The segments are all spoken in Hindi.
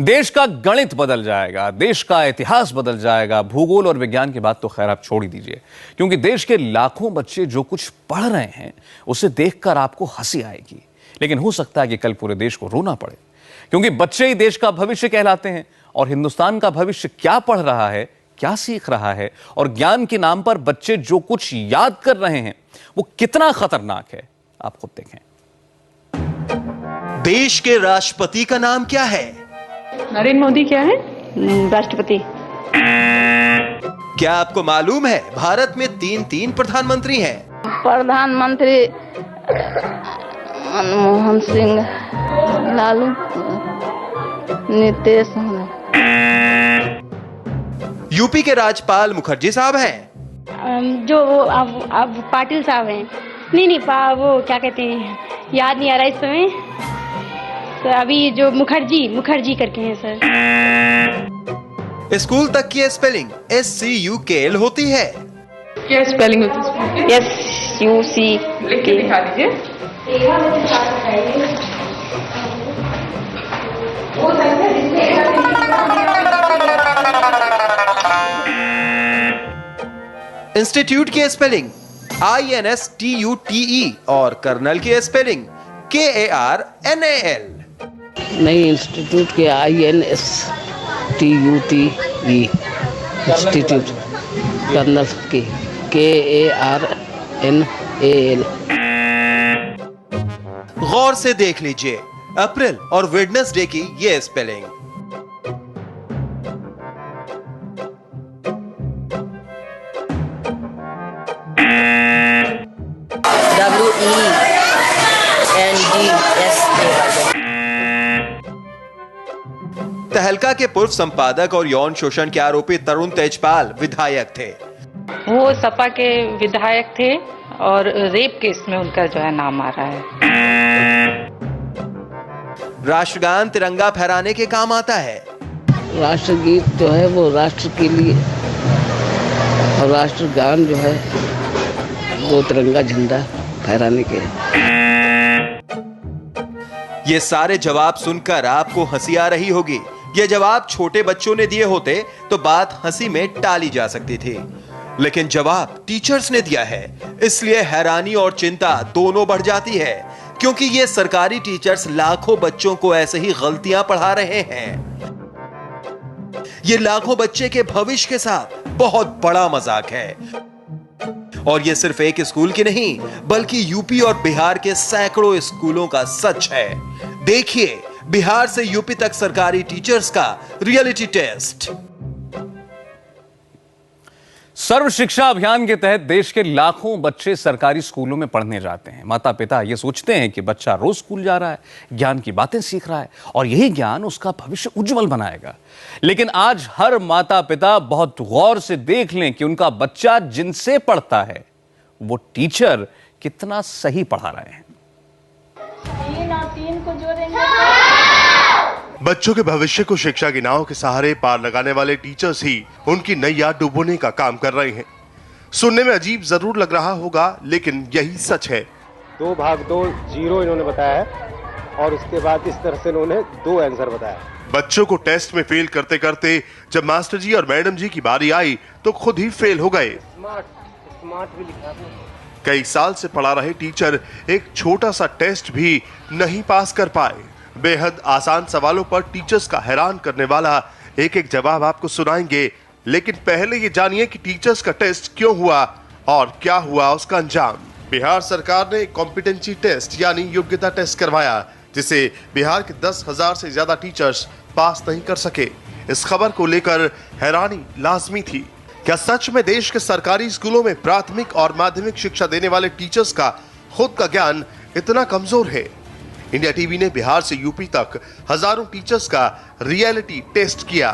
देश का गणित बदल जाएगा, देश का इतिहास बदल जाएगा। भूगोल और विज्ञान की बात तो खैर आप छोड़ ही दीजिए, क्योंकि देश के लाखों बच्चे जो कुछ पढ़ रहे हैं उसे देखकर आपको हंसी आएगी, लेकिन हो सकता है कि कल पूरे देश को रोना पड़े, क्योंकि बच्चे ही देश का भविष्य कहलाते हैं। और हिंदुस्तान का भविष्य क्या पढ़ रहा है, क्या सीख रहा है और ज्ञान के नाम पर बच्चे जो कुछ याद कर रहे हैं वो कितना खतरनाक है, आप खुद देखें। देश के राष्ट्रपति का नाम क्या है? नरेंद्र मोदी क्या है राष्ट्रपति? क्या आपको मालूम है भारत में तीन प्रधानमंत्री हैं? प्रधानमंत्री मनमोहन सिंह, लालू, नीतीश। यूपी के राज्यपाल मुखर्जी साहब हैं। जो अब पाटिल साहब हैं। नहीं वो क्या कहते हैं, याद नहीं आ रहा इस समय। तो अभी जो मुखर्जी करके हैं सर। स्कूल तक की स्पेलिंग SCUKL होती है। क्या स्पेलिंग होती है? SUC लिख के दिखा दीजिए। इंस्टीट्यूट की स्पेलिंग INSTUTE और कर्नल की स्पेलिंग KARNAL। नई इंस्टीट्यूट के INSTUTE इंस्टीट्यूट, कर्नल की KARNAL। गौर से देख लीजिए अप्रैल और वेडनेसडे की ये स्पेलिंग। WENDSA। तहलका के पूर्व संपादक और यौन शोषण के आरोपी तरुण तेजपाल विधायक थे। वो सपा के विधायक थे और रेप केस में उनका जो है नाम आ रहा है। राष्ट्रगान तिरंगा फहराने के काम आता है। राष्ट्रगीत जो है वो राष्ट्र के लिए और राष्ट्रगान जो है वो तिरंगा झंडा फहराने के। ये सारे जवाब सुनकर आपको हंसी आ रही होगी। ये जवाब छोटे बच्चों ने दिए होते तो बात हंसी में टाली जा सकती थी, लेकिन जवाब टीचर्स ने दिया है, इसलिए हैरानी और चिंता दोनों बढ़ जाती है, क्योंकि ये सरकारी टीचर्स लाखों बच्चों को ऐसे ही गलतियां पढ़ा रहे हैं। ये लाखों बच्चे के भविष्य के साथ बहुत बड़ा मजाक है। और ये सिर्फ एक स्कूल की नहीं, बल्कि यूपी और बिहार के सैकड़ों स्कूलों का सच है। देखिए बिहार से यूपी तक सरकारी टीचर्स का रियलिटी टेस्ट। सर्व शिक्षा अभियान के तहत देश के लाखों बच्चे सरकारी स्कूलों में पढ़ने जाते हैं। माता पिता ये सोचते हैं कि बच्चा रोज स्कूल जा रहा है, ज्ञान की बातें सीख रहा है और यही ज्ञान उसका भविष्य उज्जवल बनाएगा। लेकिन आज हर माता पिता बहुत गौर से देख लें कि उनका बच्चा जिनसे पढ़ता है वो टीचर कितना सही पढ़ा रहे हैं। 3 और 3 को जोड़ेंगे। बच्चों के भविष्य को शिक्षा की नाव के सहारे पार लगाने वाले टीचर्स ही उनकी नैया डुबोने का काम कर रहे हैं। सुनने में अजीब जरूर लग रहा होगा, लेकिन यही सच है। 2 भाग 2 0 इन्होंने बताया है और उसके बाद इस तरह से इन्होंने 2 आंसर बताया। बच्चों को टेस्ट में फेल करते करते जब मास्टर जी और मैडम जी की बारी आई तो खुद ही फेल हो गए। स्मार्ट भी लिखा आपने। कई साल से पढ़ा रहे टीचर एक छोटा सा टेस्ट भी नहीं पास कर पाए। बेहद आसान सवालों पर टीचर्स का हैरान करने वाला एक एक जवाब आपको सुनाएंगे, लेकिन पहले ये जानिए कि टीचर्स का टेस्ट क्यों हुआ और क्या हुआ उसका अंजाम। बिहार सरकार ने कॉम्पिटेंसी टेस्ट यानी योग्यता टेस्ट करवाया, जिसे बिहार के 10,000 से ज्यादा टीचर्स पास नहीं कर सके। इस खबर को लेकर हैरानी लाजमी थी। क्या सच में देश के सरकारी स्कूलों में प्राथमिक और माध्यमिक शिक्षा देने वाले टीचर्स का खुद का ज्ञान इतना कमजोर है? इंडिया टीवी ने बिहार से यूपी तक हजारों टीचर्स का रियलिटी टेस्ट किया।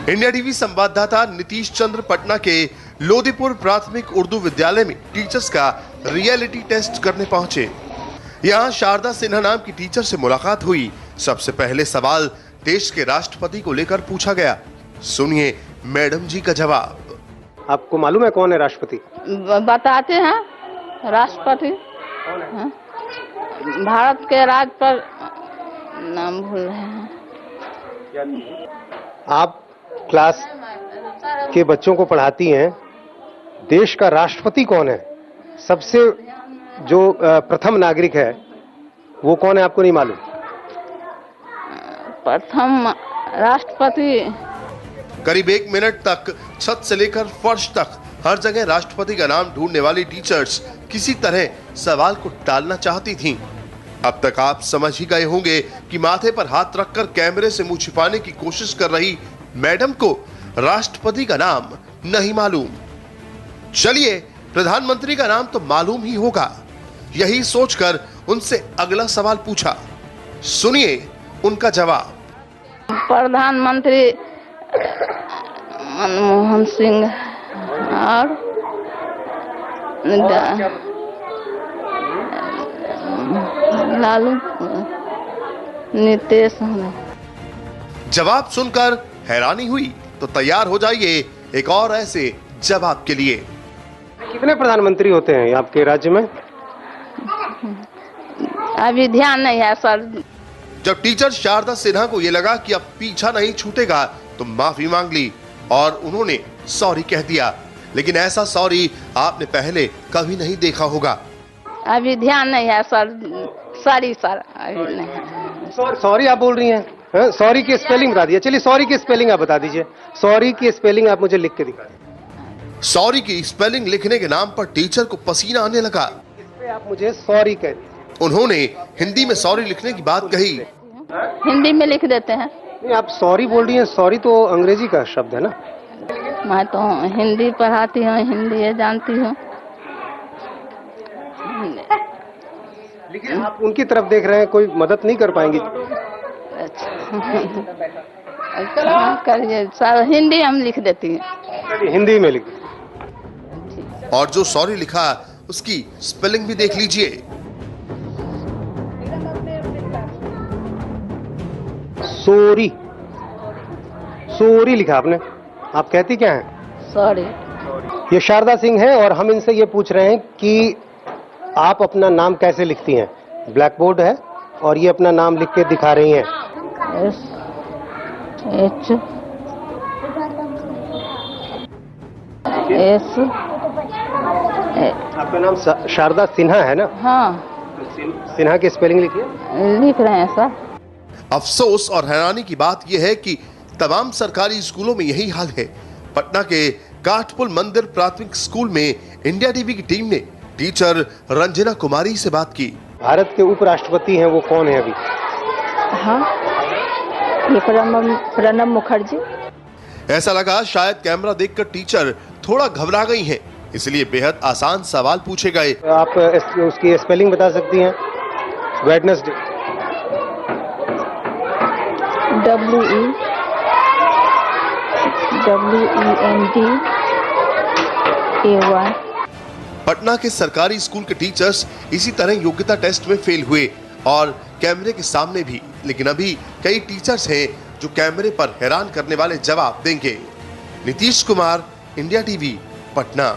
इंडिया टीवी संवाददाता नीतीश चंद्र पटना के लोदीपुर प्राथमिक उर्दू विद्यालय में टीचर्स का रियलिटी टेस्ट करने पहुंचे। यहां शारदा सिन्हा नाम की टीचर से मुलाकात हुई। सबसे पहले सवाल देश के राष्ट्रपति को लेकर पूछा गया। सुनिए मैडम जी का जवाब। आपको मालूम है कौन है राष्ट्रपति? बताते हैं राष्ट्रपति। भारत के राज पर नाम भूल रहे हैं। आप क्लास के बच्चों को पढ़ाती हैं, देश का राष्ट्रपति कौन है? सबसे जो प्रथम नागरिक है वो कौन है, आपको नहीं मालूम? प्रथम राष्ट्रपति करीब 1 मिनट तक छत से लेकर फर्श तक हर जगह राष्ट्रपति का नाम ढूंढने वाली टीचर्स किसी तरह सवाल को टालना चाहती थीं। अब तक आप समझ ही गए होंगे कि माथे पर हाथ रखकर कैमरे से मुंह छिपाने की कोशिश कर रही मैडम को राष्ट्रपति का नाम नहीं मालूम। चलिए, प्रधानमंत्री का नाम तो मालूम ही होगा। यही सोचकर उनसे अगला सवाल पूछा। सुनिए उनका जवाब। प्रधानमंत्री मनमोहन सिंह और लालू नीतीश। जवाब सुनकर हैरानी हुई तो तैयार हो जाइए एक और ऐसे जवाब के लिए। कितने प्रधानमंत्री होते हैं आपके राज्य में? अभी ध्यान नहीं है सर। जब टीचर शारदा सिन्हा को यह लगा कि अब पीछा नहीं छूटेगा तो माफी मांग ली और उन्होंने सॉरी कह दिया। लेकिन ऐसा सॉरी आपने पहले कभी नहीं देखा होगा। अभी ध्यान नहीं है सर। सॉरी सर, अभी नहीं। सॉरी आप बोल रही हैं? सॉरी की स्पेलिंग बता दीजिए। चलिए सॉरी की स्पेलिंग आप बता दीजिए। सॉरी की स्पेलिंग आप मुझे लिख के दिखा दीजिए। सॉरी की स्पेलिंग लिखने के नाम पर टीचर को पसीना आने लगा। इस पे आप मुझे सॉरी कह दीजिए। उन्होंने हिंदी में सॉरी लिखने की बात कही। हिंदी में लिख देते हैं। नहीं, आप सॉरी बोल रही हैं। सॉरी तो अंग्रेजी का शब्द है ना। मैं तो हिंदी पढ़ाती हूँ, हिंदी ये जानती हूँ। लेकिन आप उनकी तरफ देख रहे हैं, कोई मदद नहीं कर पाएंगी? अच्छा करिए सर, हिंदी हम लिख देती हैं। हिंदी में लिख। और जो सॉरी लिखा उसकी स्पेलिंग भी देख लीजिए। सॉरी, सॉरी लिखा आपने। आप कहती क्या हैं? सॉरी। ये शारदा सिंह है और हम इनसे ये पूछ रहे हैं कि आप अपना नाम कैसे लिखती हैं? ब्लैक बोर्ड है और ये अपना नाम लिख के दिखा रही हैं। SH S। आपका नाम शारदा सिन्हा है ना? हाँ। सिन्हा की स्पेलिंग लिखिए। लिख रहे हैं सर। अफसोस और हैरानी की बात यह है कि तमाम सरकारी स्कूलों में यही हाल है। पटना के काठपुल मंदिर प्राथमिक स्कूल में इंडिया टीवी की टीम ने टीचर रंजना कुमारी से बात की। भारत के उपराष्ट्रपति हैं, वो कौन है अभी? हाँ, ये प्रणब मुखर्जी। ऐसा लगा शायद कैमरा देखकर टीचर थोड़ा घबरा गई हैं, इसलिए बेहद आसान सवाल पूछे गए। आप उसकी स्पेलिंग बता सकती हैं? वेडनेसडे। WENDAY। पटना के सरकारी स्कूल के टीचर्स इसी तरह योग्यता टेस्ट में फेल हुए और कैमरे के सामने भी। लेकिन अभी कई टीचर्स हैं जो कैमरे पर हैरान करने वाले जवाब देंगे। Nitish Kumar, India TV, Patna.